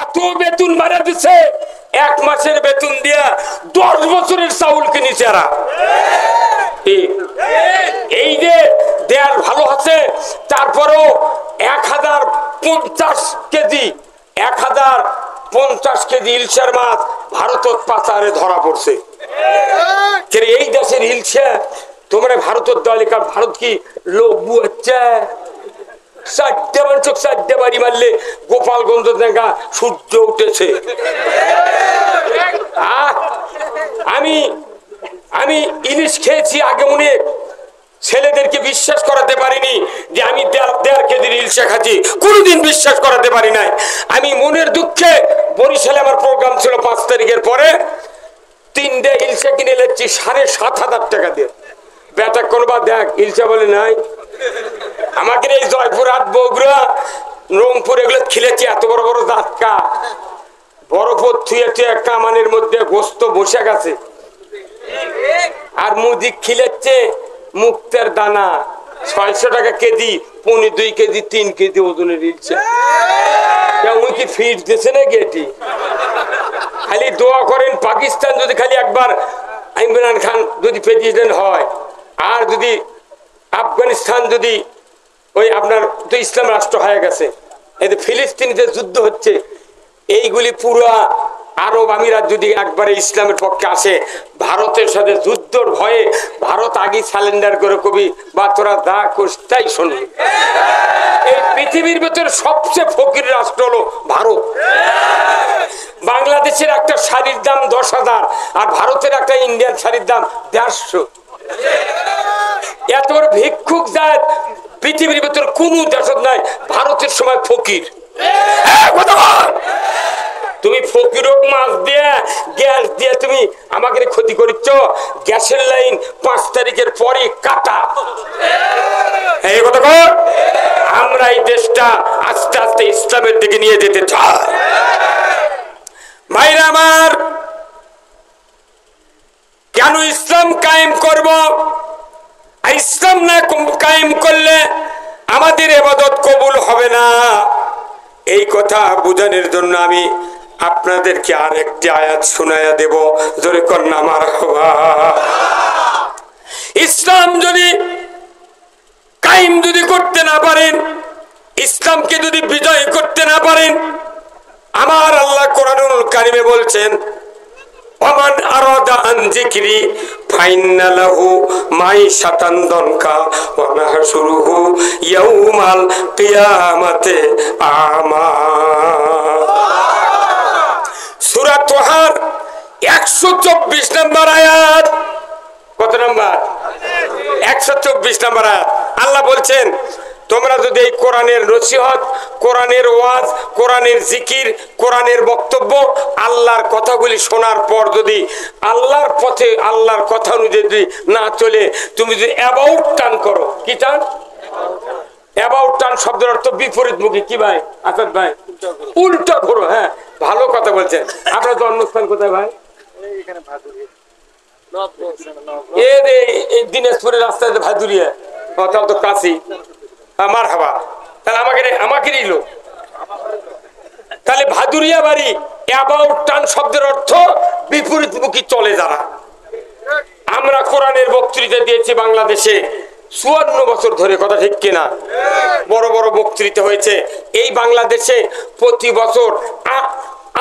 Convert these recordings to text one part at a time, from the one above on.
এত বেতন বাড়া দিচ্ছে, 1 মাসের বেতন দিয়া 10 বছরের চাউল কিনেছে এরা। এই যে দেয়াল ভালো আছে, তারপরও 1050 কেজি 1050 কেজি ইলশার মাছ ভারতের পাচারে ধরা পড়ছে। এই দেশের ইলশা তোমরা ভারতের দলে, কারণ ভারত কি লোক বুঝছে? 4 বাড়ি মারলে গোপালগঞ্জ দেখা সূর্য উঠেছে। আমি ইলিশ খেয়েছি আগে, অনেক ছেলেদেরকে বিশ্বাস করাতে পারিনি যে আমি 1.5 কেজির ইলিশা খাচ্ছি, কোনোদিন বিশ্বাস করাতে পারি নাই। আমি মনের দুঃখে বরিশালে আমার প্রোগ্রাম ছিল 5 তারিখের পরে, 3টে ইলিশা কিনে নিচ্ছি 7,500 টাকা দিয়ে। বেটা কোনবা দেখ ইলিশা বলে নাই। আমাকে এই জয়পুরহাট, বগুড়া, রংপুর এগুলো খিলেছি, এত বড় বড় জাতকা বরফ থুয়ে থুয়ে কামানের মধ্যে গোস্ত বসে গেছে, আর মুদি খিলেছে মুক্তের দানা 600 টাকা কেজি, 2.5 কেজি 3 কেজি ওজনের ইলছে। কেমন কি ফিট দিছে নাকি? এটি খালি দোয়া করেন পাকিস্তান যদি খালি একবার ইমরান খান যদি প্রেসিডেন্ট হয়, আর যদি আফগানিস্তান যদি ওই আপনার তো ইসলাম রাষ্ট্র হয়ে গেছে, এই যে ফিলিস্তিনিতে যুদ্ধ হচ্ছে, এইগুলি পুরো আরব আমিরাত যদি একবারে ইসলামের পক্ষে আসে, ভারতের সাথে যুদ্ধর ভয়ে ভারত আগে স্যালেন্ডার করে কবি বা তোরা দা কোষ্টাই শুনবি। এই পৃথিবীর ভেতরে সবচেয়ে ফকির রাষ্ট্র হলো ভারত। বাংলাদেশের একটা শাড়ির দাম 10,000, আর ভারতের একটা ইন্ডিয়ান শাড়ির দাম 150। এত বড় ভিক্ষুক জাত পৃথিবীর ভেতরে কোন দেশ নাই, ভারতের সময় ফকির। তুমি ফকির মাছ দিয়ে গ্যাস দিয়ে তুমি আমাকে ক্ষতি করিচ্ছ। গ্যাসের লাইন 5 তারিখের পরে কাটা। এই কথা কর, আমরা এই দেশটা আস্তে আস্তে ইসলামের দিকে নিয়ে যেতে চাই। ভাইরা আমার, কেন ইসলাম কায়েম করব? ইসলাম না কায়েম করলে আমাদের ইবাদত কবুল হবে না। এই কথা বোঝানোর জন্য আমি আপনাদেরকে আরেকটি আয়াত শোনায়া দেব, জোরে কন্যা মারহাবা। ইসলাম যদি কায়েম যদি করতে না পারেন, ইসলামকে যদি বিজয় করতে না পারেন, আমার আল্লাহ কোরআনুল কারিমে বলছেন, ওমান আরাদা আন যিকরি ফাইন্না লাহু মাইশাতান দনকা ওয়া নাহশুরুহু ইয়াউমাল কিয়ামাতি আমা। সূরা তাহার 124 নম্বর আয়াত। কত নম্বর? 124 নম্বর আয়াত। আল্লাহ বলছেন, তোমরা যদি এই কোরআনের নসিহত, কোরআনের ওয়াজ, কোরআনের জিকির, কোরআনের বক্তব্য, আল্লাহর কথাগুলি শোনার পর যদি আল্লাহর পথে আল্লাহর কথা অনুযায়ী যদি না চলে, তুমি যদি অ্যাবাউট টার্ন করো। কি টার্ন? অ্যাবাউট টার্ন শব্দের অর্থ বিপরীতমুখী। কি ভাই আসাদ ভাই? উল্টা ঘোরো। হ্যাঁ, ভালো কথা বলছেন। আপনার জন্মস্থান কোথায় ভাই? দিনাজপুরের রাস্তায় ভাদুরিয়া। তাহলে তো কাছি। মারহাবা। তাহলে আমাকেরই লোক। তাহলে ভাদুরিয়া বাড়ি। অ্যাবাউট টার্ন শব্দের অর্থ বিপরীতমুখী চলে যারা। আমরা কোরআনের বক্তৃতা দিয়েছি বাংলাদেশে 54 বছর ধরে, কথা ঠিক কিনা? বড় বড় বক্তৃতা হয়েছে। এই বাংলাদেশে প্রতি বছর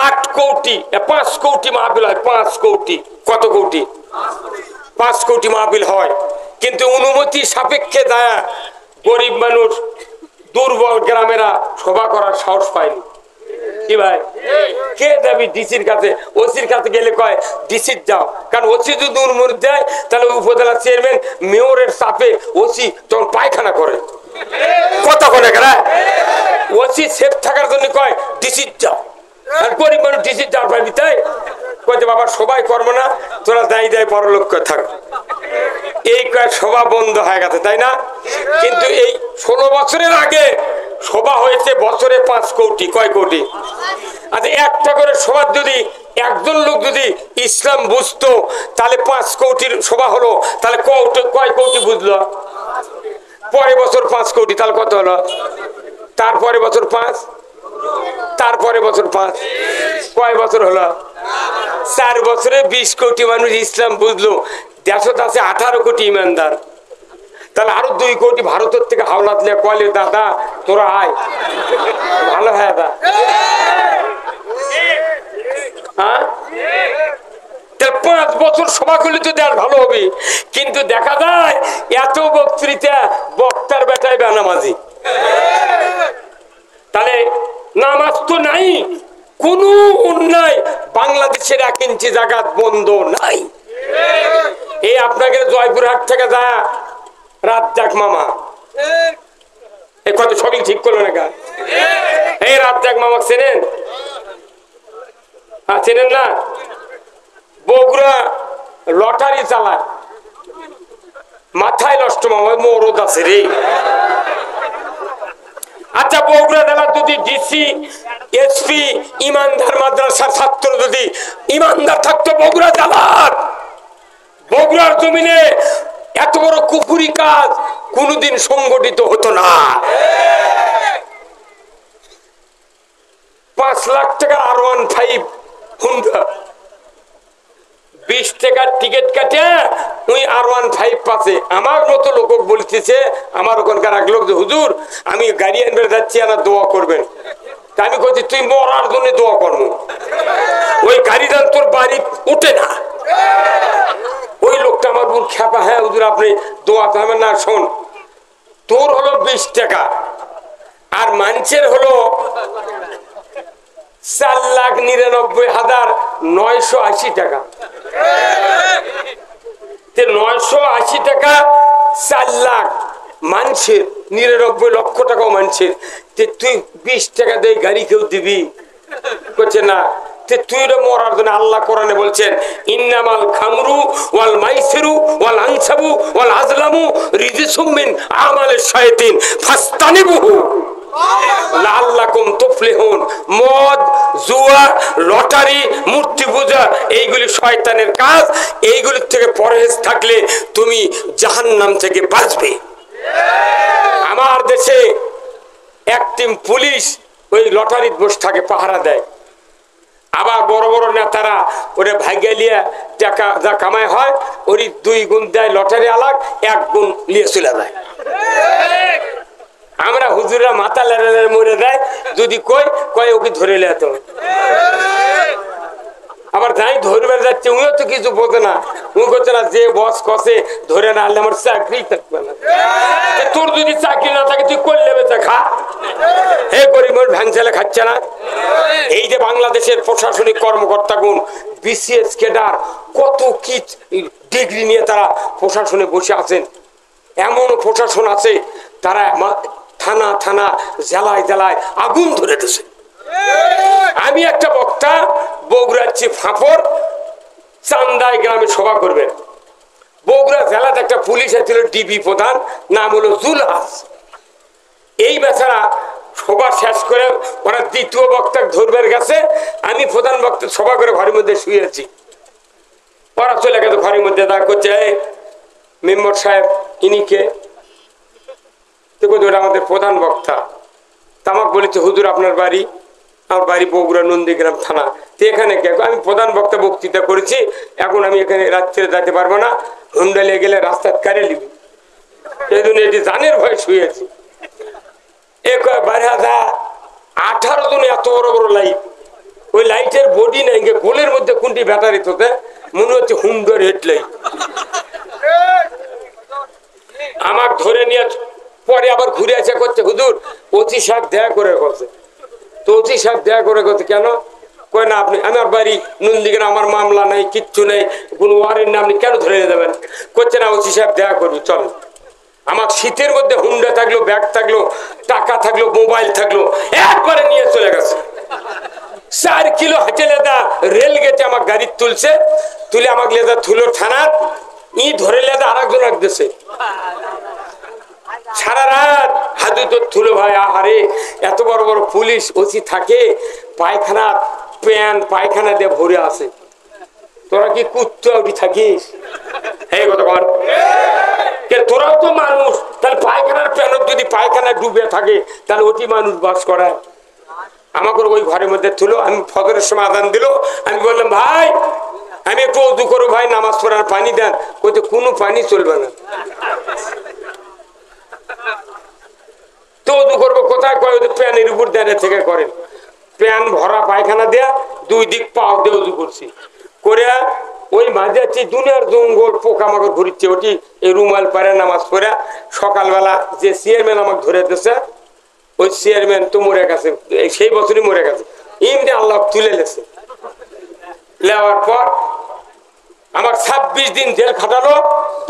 8 কোটি 5 কোটি মাহফিল হয়। 5 কোটি। কত কোটি? 5 কোটি মাহফিল হয়, কিন্তু অনুমতি সাপেক্ষে দেয়া গরিব মানুষ, দুর্বল গ্রামেরা সভা করার সাহস পায়নি। কি ভাই? কে যাবি ডিসির কাছে? ওসির কাছে গেলে কয় ডিসির যাও, কারণ ওসি যদি অনুমতি দেয় তাহলে উপজেলা চেয়ারম্যান মেয়রের চাপে ওসি তখন পায়খানা করে। কথা বলে কেন? ওসি সেফ থাকার জন্য কয় ডিসির যাও, আর গরিব মানুষ ডিসির যাওয়ার পাইবি। তাই কয় বাবা সবাই করবো না, তোরা দায়ী দেয় পরলোক থাক। এই কয় সভা বন্ধ হয়ে গেছে, তাই না? কিন্তু এই 16 বছরের আগে সভা হয়েছে বছরে 5 কোটি। কয় কোটি? আচ্ছা, একটা করে সভার যদি একজন লোক যদি ইসলাম বুঝতো, তাহলে 5 কোটির সভা হলো, তাহলে কয় কোটি বুঝলো? পরের বছর 5 কোটি, তাহলে কত হলো? তারপরে বছর 5, তারপরে বছর 5, কয় বছর হলো? 4 বছরে 20 কোটি মানুষ ইসলাম বুঝলো। দেশত আছে 18 কোটি ইমানদার, তাহলে আরো 2 কোটি ভারতের থেকে হাওলাত লিয়ে কলে দাদা তোরা আয়, ভালো হয় দা। হ্যাঁ, 5 বছর সভা করলে তো দেশ ভালো হবে, কিন্তু দেখা যায় এত বক্তৃতা, বক্তার বেটায় বেনামাজি। তাহলে নামাজ তো নাই, কোন অন্যায় বাংলাদেশের 1 ইঞ্চি জায়গা বন্ধ নাই। এই আপনাকে জয়পুরহাট থেকে যা রাজ্জাক মামা, এই কত সবই ঠিক করলো না গা। এই রাজ্জাক মামা চেনেন? চেনেন না? বগুড়া লটারি চালায়, মাথায় নষ্ট মামা, মরদ আছে রে। আচ্ছা, বগুড়া জেলার যদি ডিসি, এসপি ইমানদার মাদ্রাসার ছাত্র যদি ইমানদার থাকতো বগুড়া জেলার, বগুড়ার জমিনে এত বড় কুফুরি কাজ কোনদিন সংগঠিত হতো না। 5 লাখ টাকার R15 হুন্ডা, 20 টাকার টিকিট কাটে ওই R15 পাচ্ছে। আমার মতো লোক বলতেছে, আমার ওখানকার এক লোক যে হুজুর আমি গাড়ি আনবে যাচ্ছি, আর দোয়া করবেন। আমি বলছি তুই মরার জন্য দোয়া করবো, ওই গাড়ি দান তোর বাড়ি উঠে না। ওই লোকটা আমার বোন খেপা, হ্যাঁ হুজুর আপনি দোয়া করবেন না। শোন, তোর হলো 20 টাকা আর মানুষের হলো 4,99,980 টাকা। 980 টাকা 4 লাখ মানুষের, 99 লক্ষ টাকাও মানুষের। তুই 20 টাকা দিয়ে গাড়ি কেউ দিবি? করছে না। তুই মরার জন্য আল্লাহ কোরআনে বলছেন, ইন্নামাল খামরু ওয়াল মাইসিরু ওয়াল আনসাবু ওয়াল আজলামু রিজসুম মিন আমালিশ শায়াতিন ফাস্তানিবুহু লাআল্লাকুম তুফলিহুন। মদ, জুয়া, লটারি, মূর্তি পূজা এইগুলি শয়তানের কাজ। এইগুলির থেকে পরহেজ থাকলে তুমি জাহান্নাম থেকে বাঁচবে। আমার দেশে এক টিম পুলিশ ওই লটারির বসে থাকে, পাহারা দেয়। আবার বড় বড় নেতারা ওরে ভাগ্যে লিয়ে টাকা যা কামাই হয় ওর 2 গুণ দেয় লটারি আলাক, 1 গুণ নিয়ে চলে যায়। আমরা হুজুরা মাথা লেড়ে মরে দেয়, যদি কয় ওকে ধরে লেতে হবে। আবার যাই ধরবে যাচ্ছে, উনিও তো কিছু বোঝে না। উনি করছে না, যে বস কষে ধরে না আনলে আমার চাকরি থাকবে না। তোর যদি চাকরি না থাকে তুই করলে বেচা খা। হে গরিব ভ্যান ছেলে খাচ্ছে না। এই যে বাংলাদেশের প্রশাসনিক কর্মকর্তাগুণ, বিসিএস ক্যাডার, কত কি ডিগ্রি নিয়ে তারা প্রশাসনে বসে আছেন। এমন প্রশাসন আছে তারা থানা থানা, জেলায় জেলায় আগুন ধরে দিয়েছে। আমি একটা বক্তা বগুড়ার ফাঁপড় চান্দাই গ্রামে সভা করবেন। বগুড়া জেলাতে একটা পুলিশ ছিল ডিবি প্রধান, নাম হলো জুলহাস। এই বেচারা সভা শেষ করে ওরা দ্বিতীয় বক্তা ধরবার গেছে। আমি প্রধান বক্তা সভা করে ঘরের মধ্যে শুয়েছি। ওরা চলে গেছে ঘরের মধ্যে, দেখা করছে মেম্বার সাহেব ইনি কে? আমাদের প্রধান বক্তা। তামাক বলেছে, হুজুর আপনার বাড়ি? আমার বাড়ি বগুড়া নন্দীগ্রাম থানা। তো এখানে কে? আমি প্রধান বক্তা বক্তৃতা করেছি, এখন আমি এখানে রাত্রে যেতে পারবো না, হুন্ডা লেগে গেলে রাস্তায় কারে লিবি, এই জন্য এটি জানের ভয় শুয়েছি। 18 জন এত বড় বড় লাইট, ওই লাইটের বডি নাই, গোলের মধ্যে কোনটি ব্যাটারি তোতে মনে হচ্ছে হুন্ডার হেডলাইট। আমার ধরে নিয়ে পরে আবার ঘুরে আসে করছে, হুজুর ওসি সাহেব দেখা করে করছে। তো ওসি সাহেব দেখা করে করছে কেন? কয় না আপনি, আমার বাড়ি নন্দীগ্রাম, আমার মামলা নেই, কিচ্ছু নেই, কোনো ওয়ারেন্ট নেই, আপনি কেন ধরে যাবেন? করছে না ওসি সাহেব দেখা করবি, চল। আমার শীতের মধ্যে হুন্ডা থাকলো, ব্যাগ থাকলো, টাকা থাকলো, মোবাইল থাকলো, একবারে নিয়ে চলে গেছে। 4 কিলো হাঁটে লেদা রেল গেটে আমার গাড়ি তুলছে, তুলে আমাকে লেদা থুলো থানার, ই ধরে লেদা আর একজন রাখতেছে। সারা রাত হাজু তো থুলো ভাই, আহারে এত বড় বড় পুলিশ ওসি থাকে, পায়খানা প্যান পায়খানা দিয়ে ভরে আছে। তোরা কি কুত্তা উঠি থাকিস? এই কথা বল, তোরাও তো মানুষ, তাহলে পায়খানার প্যানত যদি পায়খানা ডুবে থাকে তাহলে ওটি মানুষ বাস করায়। আমাকে ওই ঘরের মধ্যে তুলো, আমি ফজরের সময় আজান দিল, আমি বললাম ভাই আমি একটু ওযু করবো ভাই, নামাজ পড়ার পানি দেন। কইতে কোনো পানি চলবে না। তো ওযু করবো কোথায়? কয় ওদের প্যানের উপর দাঁড়িয়ে থেকে করেন। প্যান ভরা পায়খানা দেয়া, দুই দিক পাও দিয়ে ওযু করছি করে ওই মাঝে দুনিয়ার জঙ্গল পোকামাকড় ঘুরিচ্ছে, ওটি এই রুমাল পারে নামাজ পড়ে সকালবেলা যে চেয়ারম্যান আমাকে ধরে দিচ্ছে, ওই চেয়ারম্যান তো মরে গেছে, সেই বছরই মরে গেছে। এমনি আল্লাহ তুলে লেছে। নেওয়ার পর আমার 26 দিন জেল খাটালো,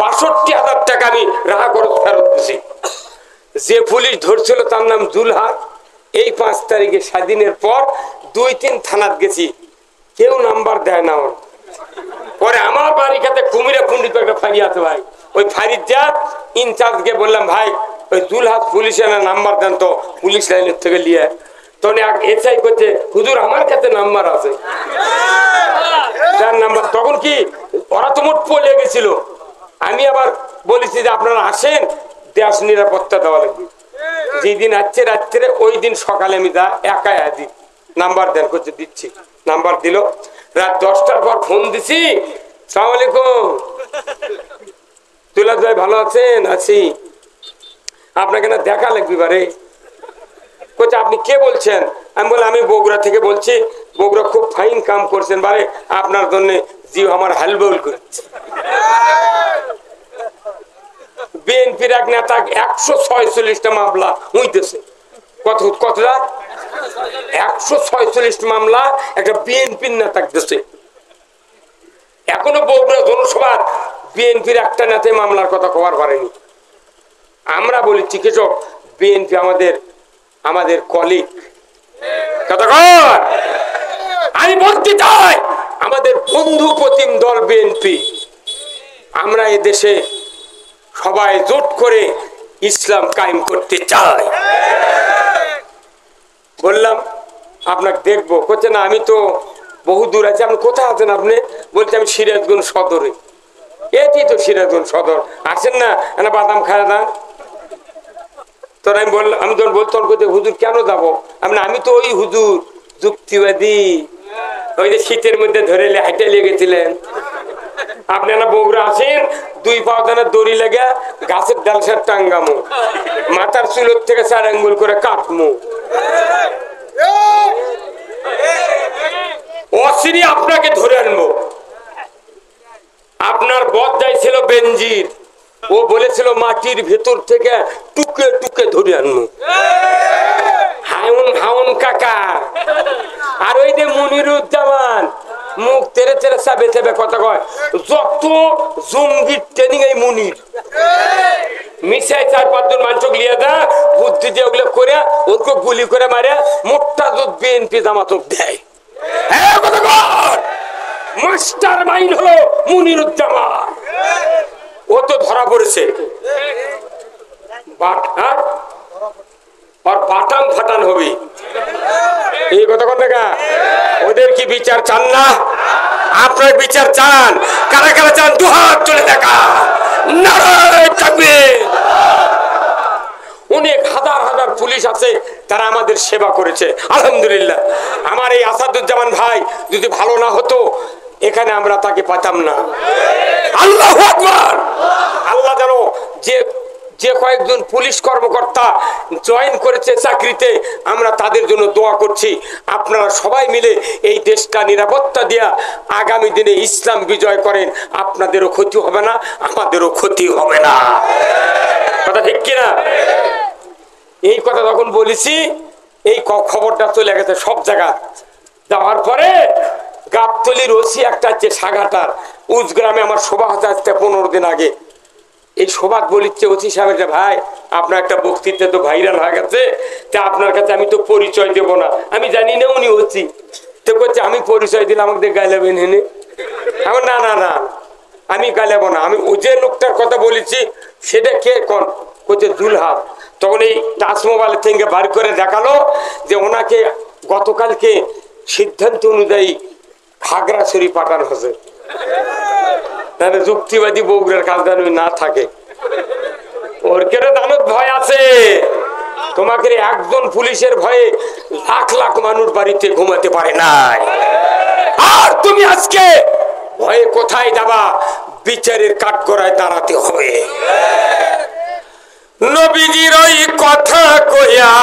৬২,০০০ টাকা আমি রাহা খরচ ফেরত দিছি। যে পুলিশ ধরছিল তার নাম জুলহার। এই 5 তারিখে স্বাধীনের পর 2-3 থানাত গেছি, কেউ নাম্বার দেয় না। ওর পরে আমার বাড়ি কাছে কুমিরে পুন্ডিত একটা ফাঁড়ি আছে ভাই, ওই ফাঁড়ির যা ইনচার্জকে বললাম ভাই ওই জুলহাত পুলিশের নাম্বার দেন তো, পুলিশ লাইনের থেকে নিয়ে। তখন এক এসআই করছে হুজুর আমার কাছে নাম্বার আছে, যার নাম্বার। তখন কি ওরা তো মোট পলে গেছিল। আমি আবার বলেছি যে আপনারা আসেন, দেশ নিরাপত্তা দেওয়া লাগবে। যেদিন আসছে রাত্রে ওই দিন সকালে আমি যা একাই আদি নাম্বার দেন করছে, দিচ্ছি। নাম্বার দিল। রাত 10টার পর ফোন দিছি, সালাম আলাইকুম তুলাত ভাই ভালো আছেন? আছি। আপনাকে না দেখা লাগবে বারে। কোথায় আপনি কে বলছেন? আমি বললাম আমি বগুড়া থেকে বলছি, বগুড়া খুব ফাইন কাম করছেন বারে, আপনার জন্য জিও আমার হালবউল করেছে। বিএনপির এক নেতা 146টা মামলা হইতেছে। কতটা? 146 মামলা একটা বিএনপির নেতা দিচ্ছে। এখনো বগুড়া জনসভার বিএনপির একটা নেতা মামলার কথা কভার করেনি। আমরা বলি চিকিৎসক, বিএনপি আমাদের কলিগ। আমি বলতে চাই আমাদের বন্ধু প্রতিম দল বিএনপি। আমরা এই দেশে সবাই জোট করে ইসলাম কায়েম করতে চাই। বললাম আপনাকে দেখবো, করছে না আমি তো বহু দূর আছি। আপনি কোথায় আছেন? আপনি বলছে আমি সিরাজগঞ্জ সদরে। এটি তো সিরাজগঞ্জ সদর, আসেন না একটা বাদাম খায় না। তোর আমি বললাম, আমি তখন বলতাম হুজুর কেন যাবো? আমি তো ওই হুজুর যুক্তিবাদী, ওই যে শীতের মধ্যে ধরে হাইটে লেগেছিলেন। আপনি না বগুড়া আসেন, 2 পাও দানা দড়ি লেগে গাছের ডালসার টাঙ্গামো, মাথার চুলোর থেকে 4 আঙ্গুল করে কাটমো। অসিরি আপনাকে ধরে আনবো। আপনার বদ যাইছিল বেনজির, ও বলেছিল মাটির ভেতর থেকে টুকে টুকে ধরে আনবো। হাউন হাউন কাকা আর ওই যে মুনিরুজ্জামান মুখ তেরে তেরে চাবে চাবে কথা কয়, যত জঙ্গির ট্রেনিং এই মুনির। মিশাই 4-5 জন মানুষ লিয়ে দা বুদ্ধি দিয়ে ওগুলো করে ওকে গুলি করে মারে মোটটা দুধ বিএনপি জামাত দেয়। হ্যাঁ কথা কর, মাস্টার মাইন্ড হলো মুনিরুজ্জামান, ও তো ধরা পড়েছে। বাটাম ফাটান হবে এই কথা কোন দেখা। ওদের কি বিচার চান না? আপনার বিচার চান? কারা কারা চান দুহাত তুলে দেখা। নারায়ে তাকবীর। অনেক হাজার হাজার পুলিশ আছে, তারা আমাদের সেবা করেছে আলহামদুলিল্লাহ। আমার এই আসাদুজ্জামান ভাই যদি ভালো না হতো এখানে আমরা তাকে পাতাম না। আল্লাহু আকবার। আল্লাহ জানো যে কয়েকজন পুলিশ কর্মকর্তা জয়েন করেছে চাকরিতে, আমরা তাদের জন্য দোয়া করছি। আপনারা সবাই মিলে এই দেশটা নিরাপত্তা দিয়া আগামী দিনে ইসলাম বিজয় করেন, আপনাদেরও ক্ষতি হবে না, আমাদেরও ক্ষতি হবে না। কথা ঠিক কিনা? এই কথা যখন বলেছি এই খবরটা চলে গেছে সব জায়গা। যাওয়ার পরে গাবতলির ওসি একটা আছে সাগাটার উজগ্রামে, আমার সভা হতে আসতে 15 দিন আগে। এই সভাত বলিচ্ছে ওসি সাহেবের, ভাই আপনার একটা বক্তৃতা তো ভাইরাল হয়ে গেছে, তা আপনার কাছে আমি তো পরিচয় দেব না। আমি জানি না উনি ওসি। তো করছে আমি পরিচয় দিলে আমাকে গাইলাবেন হেনে। আমার না না না আমি গাইলাবো না। আমি যে লোকটার কথা বলেছি সেটা কে কোন? করছে জুলহাত। তখন এই টাচ মোবাইল থেকে বার করে দেখালো যে ওনাকে গতকালকে সিদ্ধান্ত অনুযায়ী খাগড়াছড়ি পাঠানো হয়েছে। তাহলে যুক্তিবাদী বগুড়ার কাজ যেন না থাকে। ওর কেন দানত ভয় আছে। তোমাকে একজন পুলিশের ভয়ে লাখ লাখ মানুষ বাড়িতে ঘুমাতে পারে নাই। আর তুমি আজকে ভয়ে কোথায় যাবা? বিচারের কাঠগড়ায় দাঁড়াতে হবে। নবীজির ওই কথা কইয়া,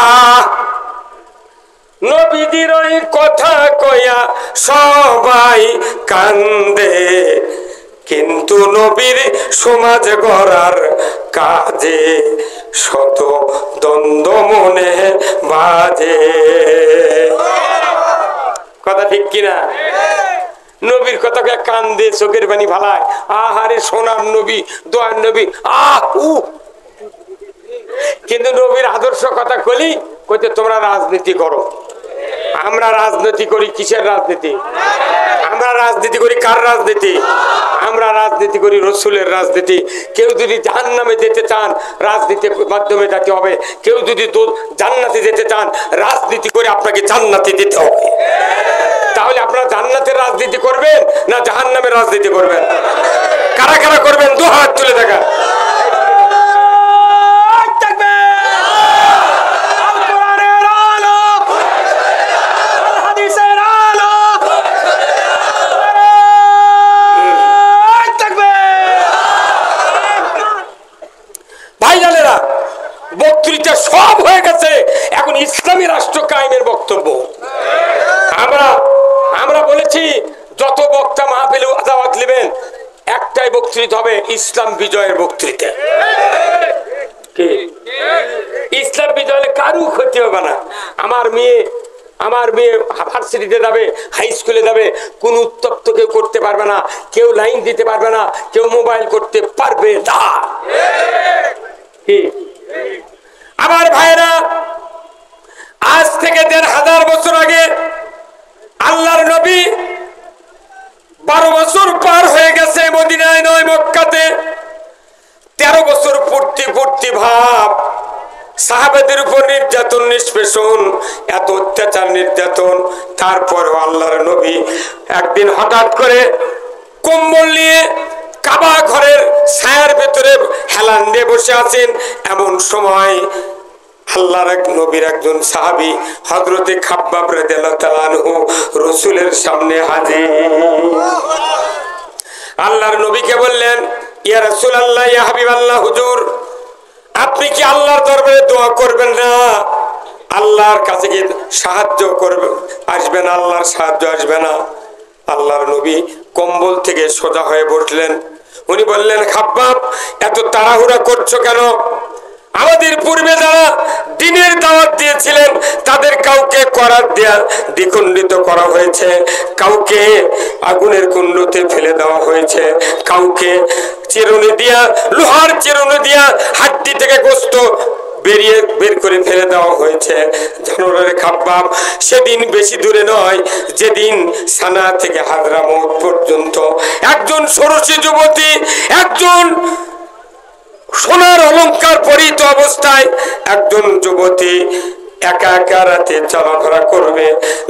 নবীজির ওই কথা কইয়া সবাই কান্দে, কিন্তু নবীর সমাজ গড়ার কাজে শত দ্বন্দ্ব মনে বাজে। কথা ঠিক কিনা? নবীর কথাকে কান্দে, চোখের পানি ফালায়, আহারে সোনার নবী, দোয়ার নবী, কিন্তু নবীর আদর্শ কথা কলি কইতে তোমরা রাজনীতি করো। আমরা রাজনীতি করি কিসের রাজনীতি? আমরা রাজনীতি করি কার রাজনীতি? আমরা রাজনীতি করি রসুলের রাজনীতি। কেউ যদি জাহান্নামে যেতে চান রাজনীতির মাধ্যমে যেতে হবে, কেউ যদি জান্নাতে যেতে চান রাজনীতি করে আপনাকে জান্নাতে যেতে হবে। তাহলে আপনারা জান্নাতের রাজনীতি করবেন না জাহান্নামের রাজনীতি করবেন? কারা কারা করবেন? দু হাত তুলে দেখা। ভাইজানেরা, বক্তৃতা সব হয়ে গেছে, এখন ইসলামী রাষ্ট্র কায়েমের বক্তব্য। আমরা বলেছি যত বক্তা মাহফিলে দাওয়াত নেবেন একটাই বক্তৃতা হবে, ইসলাম বিজয়ের বক্তৃতা। ইসলাম বিজয় হলে কারু ক্ষতি হবে না। আমার মেয়ে ভার্সিটিতে যাবে, হাই স্কুলে যাবে, কোন উত্তপ্ত কেউ করতে পারবে না, কেউ লাইন দিতে পারবে না, কেউ মোবাইল করতে পারবে না। আমার ভাইরা, আজ থেকে ১,৫০০ বছর আগে আল্লাহর নবী ১২ বছর পার হয়ে গেছে, মদিনায় নয় মক্কাতে। ১৩ বছর পূর্তি ভাব সাহাবাদের উপর নির্যাতন, নিষ্পেষণ, এত অত্যাচার নির্যাতন। তারপরও আল্লাহর নবী একদিন হঠাৎ করে কম্বল নিয়ে কাবা ঘরের ছায়ার ভেতরে হেলান দিয়ে বসে আছেন। এমন সময় আল্লাহর এক নবীর একজন সাহাবী হযরতে খাব্বাব রাদিয়াল্লাহু তাআলা আনহু রাসূলের সামনে হাজির। আল্লাহর নবীকে বললেন, ইয়া রাসূলুল্লাহ, ইয়া হাবিবাল্লাহ, হুজুর আপনি কি আল্লাহর দরবারে দোয়া করবেন না? আল্লাহর কাছে কি সাহায্য করবেন? আসবে না, আল্লাহর সাহায্য আসবে না? আল্লাহর নবী কম্বল থেকে সোজা হয়ে বসলেন। উনি বললেন, খাব্বাব এত তাড়াহুড়া করছো কেন? আমাদের পূর্বে যারা দ্বীনের দাওয়াত দিয়েছিলেন তাদের কাউকে করাত দেয়া দ্বিখণ্ডিত করা হয়েছে, কাউকে আগুনের কুণ্ডতে ফেলে দেওয়া হয়েছে, কাউকে চিরুনি দিয়া, লোহার চিরুনি দিয়া হাড্ডি থেকে গোশত বের করে ফেলে দেওয়া হয়েছে। জানো রে খাব্বাব, সেদিন বেশি দূরে নয় যেদিন সানা থেকে হাজরামউত পর্যন্ত একজন ষোড়শী যুবতী, একজন সোনার অলংকার পরিহিত অবস্থায় একজন যুবতী একা একা রাতে চলাফেরা করবে।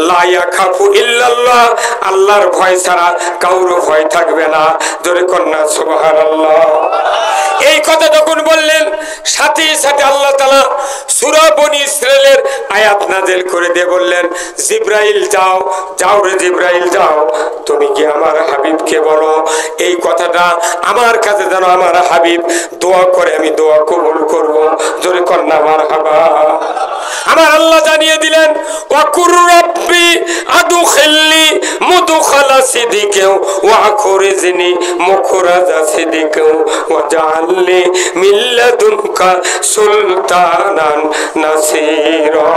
লা ইয়াখাফু ইল্লাল্লাহ, আল্লাহর ভয় ছাড়া কারো ভয় থাকবে না। জোরে কন্যা সুবহানাল্লাহ। এই কথা যখন বললেন, সাথে সাথে আল্লাহ তাআলা সূরা বনী ইসরাঈলের আয়াত নাযিল করে দিয়ে বললেন, জিবরাইল যাও, যাও রে জিবরাইল যাও, তুমি কি আমার হাবিবকে বলো এই কথাটা আমার কাছে যেন আমার হাবিব দোয়া করে, আমি দোয়া কবুল করব। জোরে কন্যা মারহাবা। আমার আল্লাহ জানিয়ে দিলেন, ওয়াকুর রাব্বি আদখিলনি মুদখালা সিদিকা ওয়া আখরিজনি মুখরাজা সিদিকা ওয়াজআলনি মিন লাদুনকা সুলতানান নাসীরা।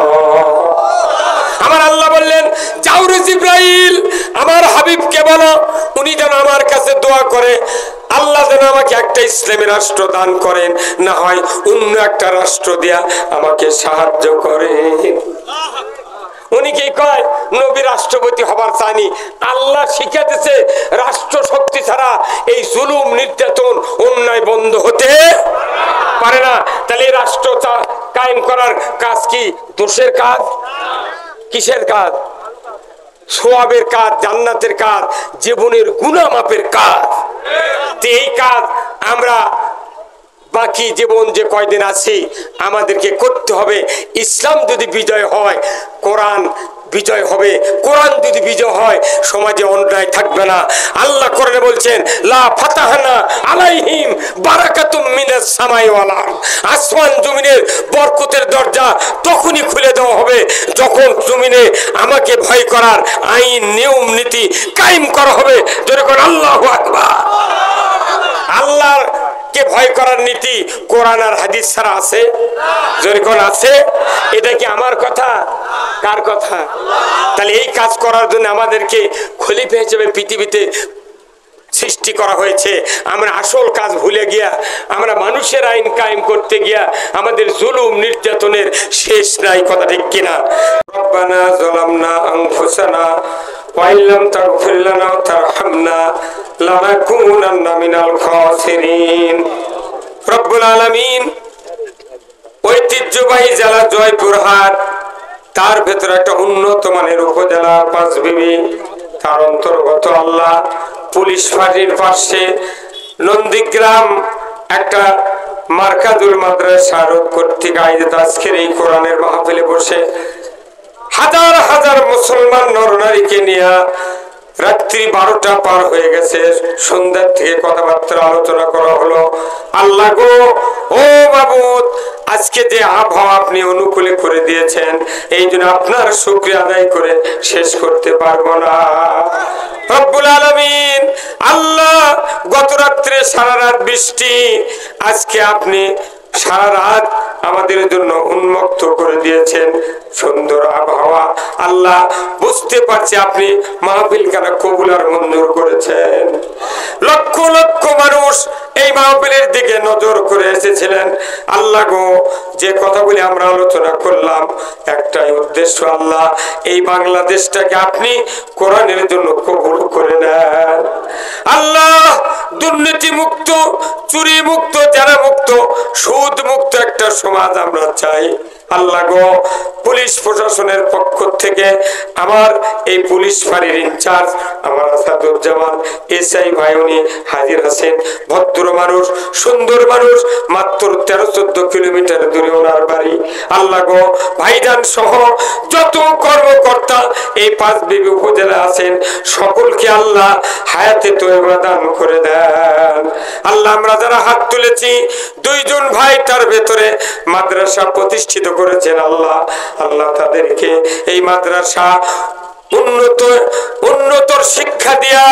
আমার আল্লাহ বললেন, যাও রে জিবরাইল, আমার হাবিবকে বলো উনি যেন আমার কাছে দোয়া করে, আল্লাহ যেন আমাকে একটা ইসলামী রাষ্ট্র দান করেন, না হয় অন্য একটা রাষ্ট্র দিয়া আমাকে সাহায্য করে। উনি কি কয় নবী রাষ্ট্রপতি হবার চানি? আল্লাহ শিখাতেছে রাষ্ট্র শক্তি ছাড়া এই জুলুম, নির্যাতন, অন্যায় বন্ধ হতে পারে না। তাহলে এই রাষ্ট্র কায়েম করার কাজ কি দোষের কাজ? কিসের কাজ? সওয়াবের কাজ, জান্নাতের কাজ, জীবনের গুনাহ মাপের কাজ। এই কাজ আমরা বাকি জীবন যে কয়দিন আছি আমাদেরকে করতে হবে। ইসলাম যদি বিজয় হয়, কোরআন বিজয় হবে। কোরআন যদি বিজয় হয়, সমাজে অন্যায় থাকবে না। আল্লাহ কোরআনে বলছেন, লা ফাতাহনা আলাইহিম বারাকাতুম মিনাস সামাই ওয়াল আরদ। আসমান জমিনের বরকতের দরজা তখনই খুলে দেওয়া হবে যখন জমিনে আমাকে ভয় করার আইন নিয়ম নীতি কায়েম করা হবে। যেরকম আল্লাহু আকবার। আল্লাহর কে ভয় করার নীতি কোরআন আর হাদিস ছাড়া আছে? যেরকম আছে। এটা কি আমার কথা? কার কথা? তাহলে এই কাজ করার জন্য আমাদেরকে খলিফা হিসেবে পৃথিবীতে সৃষ্টি করা হয়েছে। আমরা আসল কাজ ভুলে গিয়া আমরা মানুষের আইন কায়েম করতে গিয়া আমাদের জুলুম নির্যাতনের শেষ নাই। কথা ঠিক কিনা? রব্বানা যালামনা আনফুসানা ওয়া ইল্লাম তাগফির লানা ওয়া তারহামনা লানাকুনান্না মিনাল খাসিরিন। রব্বুল আলামিন ঐতিহ্যবাহী জেলা জয়পুরহাট, তার ভেতরে একটা উন্নত মানের উপজেলা পাঁচবিবি, তার অন্তর্গত আল্লাহ পুলিশ ফাঁড়ির পাশে নন্দীগ্রাম একটা মার্কাজুল মাদ্রাসার কর্তৃক আয়োজিত আজকের এই কোরআনের মাহফিলে বসে হাজার হাজার মুসলমান নরনারীকে নিয়ে রাত্রি 12টা পার হয়ে গেছে, সন্ধ্যার থেকে কথাবার্তা আলোচনা করা হলো। আল্লাহ গো, ও মাবুদ, আজকে যে আবহাওয়া আপনি অনুকূলে করে দিয়েছেন, এই জন্য আপনার শুকরিয়া আদায় করে শেষ করতে পারবো না। রব্বুল আলামিন, আল্লাহ গত রাত্রে সারা রাত বৃষ্টি, আজকে আপনি সারা রাত আমাদের জন্য উন্মুক্ত করে দিয়েছেন সুন্দর আবহাওয়া। আল্লাহ বুঝতে পারছি আপনি মাহফিল কেন কবুল আর মঞ্জুর করেছেন। লক্ষ লক্ষ মানুষ এই মাহফিলের দিকে নজর করে এসেছিলেন। আল্লাহ গো, যে কথাগুলি আমরা আলোচনা করলাম একটাই উদ্দেশ্য, আল্লাহ এই বাংলাদেশটাকে আপনি কোরআনের জন্য কবুল করে নেন। আল্লাহ দুর্নীতি মুক্ত, চুরি মুক্ত, যারা মুক্ত, সুদ মুক্ত একটা সমাজ আমরা চাই। আল্লাহ গো, পুলিশ প্রশাসনের পক্ষ থেকে আমার এই পুলিশ ফাঁড়ির ইনচার্জ আমার আসাদুজ্জামান এসআই ভাই, উনি হাজির আছেন। ভদ্র মানুষ, সুন্দর মানুষ, মাত্র 13-14 কিলোমিটার দূরে ওনার বাড়ি। আল্লাহ গো, ভাইজান সহ যত কর্মকর্তা এই পাঁচবিবি উপজেলা আছেন, সকলকে আল্লাহ হায়াতে তয়বা দান করে দেন। আল্লাহ আমরা যারা হাত তুলেছি, 2 জন ভাই তার ভেতরে মাদ্রাসা প্রতিষ্ঠিত করেছেন। আল্লাহ আল্লাহ তাদেরকে এই মাদ্রাসা উন্নতর শিক্ষা দিয়া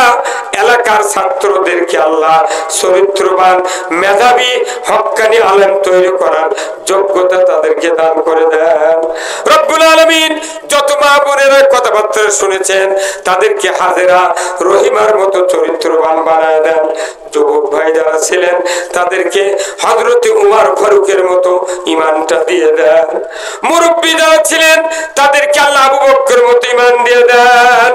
এলাকার ছাত্রদেরকে আল্লাহ চরিত্রবান, মেধাবী, হক্কানি আলেম তৈরি করার যোগ্যতা তাদেরকে দান করে দেন। রব্বুল আলামিন যত মা বোনেরা কথাবার্তা শুনেছেন তাদেরকে হাজেরা রহিমার মতো চরিত্রবান বানায় দেন। যুবক ভাই যারা ছিলেন তাদেরকে হযরতে উমর ফারুকের মতো ঈমানটা দিয়ে দেন। মুরব্বী যারা ছিলেন তাদেরকে আল্লাহ আবু বকরের মতো ঈমান দিয়ে দেন।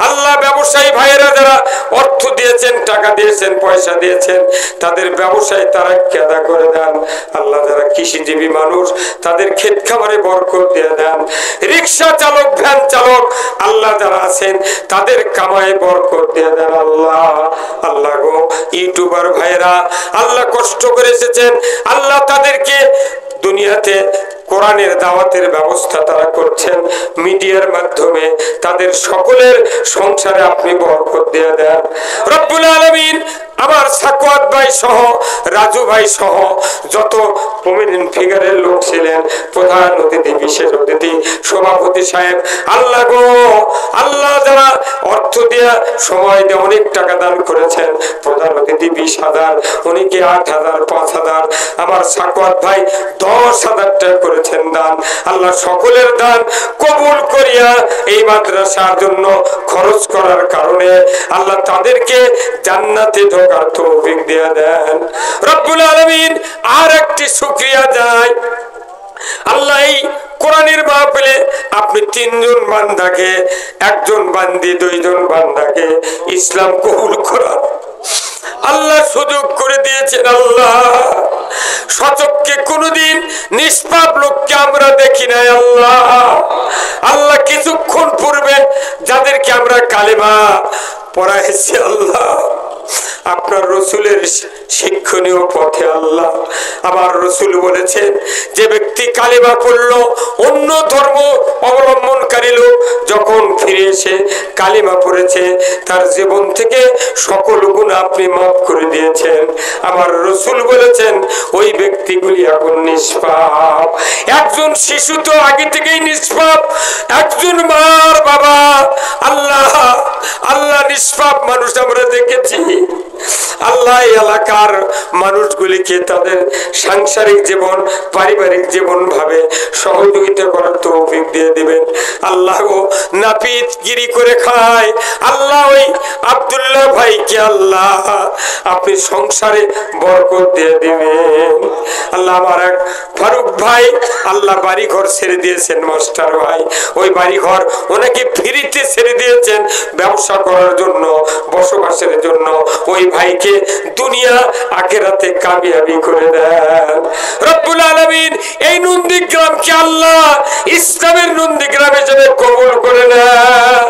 আল্লাহ ব্যবসায়ী ভাইয়েরা যারা অর্থ দিয়েছেন, টাকা দিয়েছেন, পয়সা দিয়েছেন, তাদের ব্যবসায় তারা কেদা করে দেন। আল্লাহ যারা কৃষিজীবী মানুষ তাদের ক্ষেত খামারে বরকত দিয়ে দেন। রিক্সা চালক, ভ্যান চালক আল্লাহ যারা আছেন তাদের কামায় বরকত দিয়ে দেন। আল্লাহ আল্লাহ গো, ইউটিউবার ভাইয়েরা আল্লাহ কষ্ট করে এসেছেন, আল্লাহ তাদেরকে দুনিয়াতে কোরআনের দাওয়াতের ব্যবস্থা তারা করছেন মিডিয়ার মাধ্যমে, তাদের সকলের সংসারে আপনি বরকত দিয়ে দেন। রব্বুল আলামিন আমার সাকওয়াত ভাই সহ, রাজু ভাই সহ যত প্রমিনেন্ট ফিগারের লোক ছিলেন, প্রধান অতিথি, বিশেষ অতিথি, সভাপতি সাহেব, আল্লাহ গো, আল্লাহ যারা অর্থ দিয়ে, সময় দিয়ে অনেক টাকা দান করেছেন, প্রধান অতিথি 20,000, অনেকে 8,000, 5,000, আমার সাকওয়াত ভাই 10,000 টাকা করেছেন দান। আল্লাহ সকলের দান কবুল করিয়া এই মাদ্রাসার জন্য খরচ করার কারণে আল্লাহ তাদেরকে জান্নাতে ঢোকার তৌফিক দিয়ে দেন। রব্বুল আলামিন আর একটি শুকরিয়া জানাই, আল্লাহ এই কোরআনের মাহফিলে আপনি 3 জন বান্দাকে, 1 জন বান্দি, 2 জন বান্দাকে ইসলাম কবুল করার আল্লাহ সুযোগ করে দিয়েছেন। আল্লাহ সচক্ষে কোনদিন নিষ্পাপ লোককে আমরা দেখি নাই। আল্লাহ আল্লাহ কিছুক্ষণ পূর্বে যাদেরকে আমরা কালেমা পড়াইছি, আল্লাহ আপনার রসুলের শিক্ষণীয় পথে আল্লাহ আমার রসুল বলেছেন যে ব্যক্তি কালিমা পড়ল অন্য ধর্ম অবলম্বনকারী লোক যখন ফিরে এসে কালিমা পড়েছে তার জীবন থেকে সকল গুনাহ আপনি মাফ করে দিয়েছেন। আমার রসুল বলেছেন ওই ব্যক্তিগুলি এখন নিষ্পাপ। একজন শিশু তো আগে থেকেই নিষ্পাপ, একজন মার বাবা আল্লাহ আল্লাহ নিষ্পাপ মানুষ আমরা দেখেছি। আল্লাহ এলাকার মানুষগুলিকে তাদের সাংসারিক জীবন পারিবারিক জীবন ভাবে সহযোগিতা করার তৌফিক দিয়ে দিবেন। আল্লাহ নাপিত গিরি করে খায়, আল্লাহ ওই আব্দুল্লাহ ভাইকে আল্লাহ আপনি সংসারে বরকত দিয়ে দিবেন। আল্লাহ আমার এক ফারুক ভাই আল্লাহ বাড়ি ঘর ছেড়ে দিয়েছেন, মাস্টার ভাই ওই বাড়ি ঘর ওনাকে ফ্রিতে ছেড়ে দিয়েছেন ব্যবসা করার জন্য, বসবাসের জন্য। ওই ভাইকে দুনিয়া আখিরাতে কামিয়াবি করে দেন রব্বুল আলামিন। এই নন্দীগ্রামকে আল্লাহ ইসলামের নন্দীগ্রাম হিসেবে কবুল করে নেন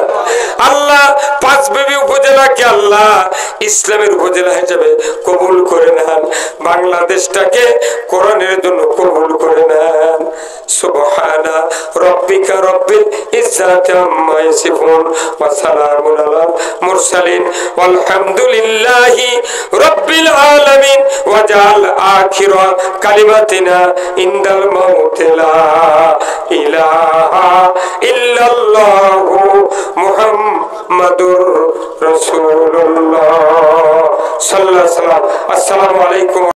আল্লাহ। পাঁচবিবি উপজেলাকে আল্লাহ ইসলামের উপজেলা হিসেবে কবুল করে নেন। বাংলাদেশটাকে কোরআনের জন্য কবুল করে নেন। সুবহানা রাব্বিকা রাব্বিল ইজ্জাতি আম্মা ইয়াসিফুন ওয়া সালামুন আলাল মুরসালিন ওয়ালহামদুলিল্লাহি রাব্বিল আলামিন। ওয়াজাল আখিরা কালিমাতিনা ইনদাল মাউত লা ইলাহা ইল্লাল্লাহু মুহাম্মাদুর রাসূলুল্লাহ সাল্লাল্লাহু আলাইহি ওয়া সাল্লাম। আসসালামু আলাইকুম।